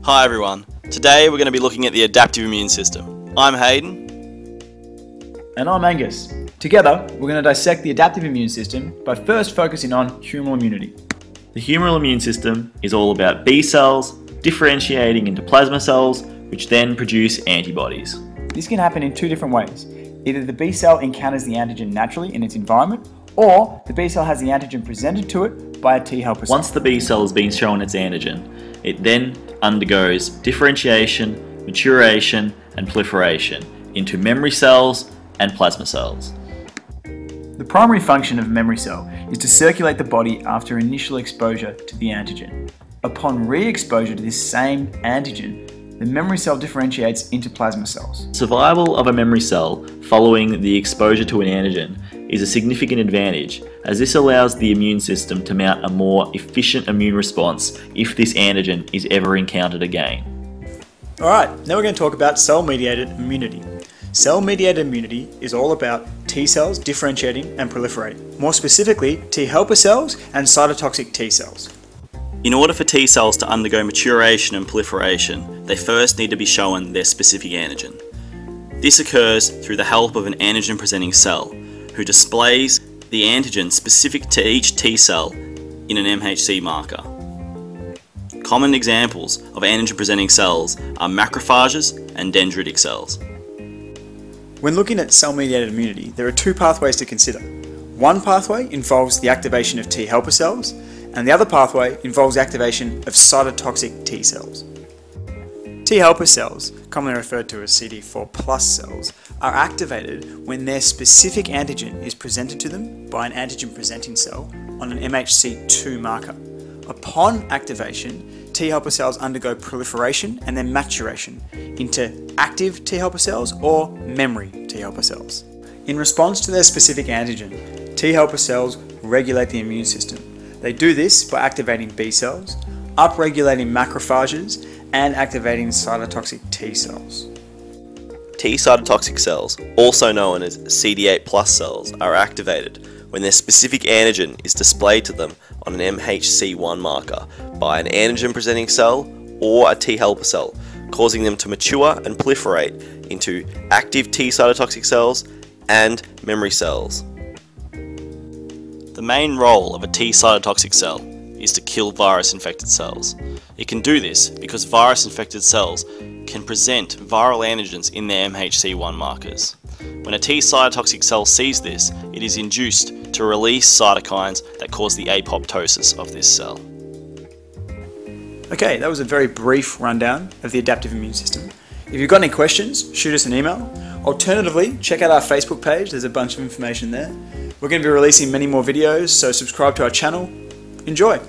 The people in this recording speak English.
Hi everyone, today we're going to be looking at the adaptive immune system. I'm Hayden. And I'm Angus. Together, we're going to dissect the adaptive immune system by first focusing on humoral immunity. The humoral immune system is all about B cells differentiating into plasma cells, which then produce antibodies. This can happen in two different ways. Either the B cell encounters the antigen naturally in its environment, or the B cell has the antigen presented to it by a T helper cell. Once the B cell has been shown its antigen, it then undergoes differentiation, maturation, and proliferation into memory cells and plasma cells. The primary function of a memory cell is to circulate the body after initial exposure to the antigen. Upon re-exposure to this same antigen, the memory cell differentiates into plasma cells. Survival of a memory cell following the exposure to an antigen is a significant advantage, as this allows the immune system to mount a more efficient immune response if this antigen is ever encountered again. Alright, now we're going to talk about cell-mediated immunity. Cell-mediated immunity is all about T cells differentiating and proliferating. More specifically, T helper cells and cytotoxic T cells. In order for T cells to undergo maturation and proliferation, they first need to be shown their specific antigen. This occurs through the help of an antigen-presenting cell, who displays the antigen specific to each T cell in an MHC marker. Common examples of antigen-presenting cells are macrophages and dendritic cells. When looking at cell-mediated immunity, there are two pathways to consider. One pathway involves the activation of T helper cells, and the other pathway involves activation of cytotoxic T cells. T helper cells, commonly referred to as CD4 plus cells, are activated when their specific antigen is presented to them by an antigen presenting cell on an MHC2 marker. Upon activation, T helper cells undergo proliferation and then maturation into active T helper cells or memory T helper cells. In response to their specific antigen, T helper cells regulate the immune system. They do this by activating B cells, upregulating macrophages, and activating cytotoxic T cells. T cytotoxic cells, also known as CD8 plus cells, are activated when their specific antigen is displayed to them on an MHC1 marker by an antigen-presenting cell or a T helper cell, causing them to mature and proliferate into active T cytotoxic cells and memory cells. The main role of a T cytotoxic cell is to kill virus-infected cells. It can do this because virus-infected cells can present viral antigens in their MHC1 markers. When a T cytotoxic cell sees this, it is induced to release cytokines that cause the apoptosis of this cell. Okay, that was a very brief rundown of the adaptive immune system. If you've got any questions, shoot us an email. Alternatively, check out our Facebook page, there's a bunch of information there. We're going to be releasing many more videos, so subscribe to our channel. Enjoy!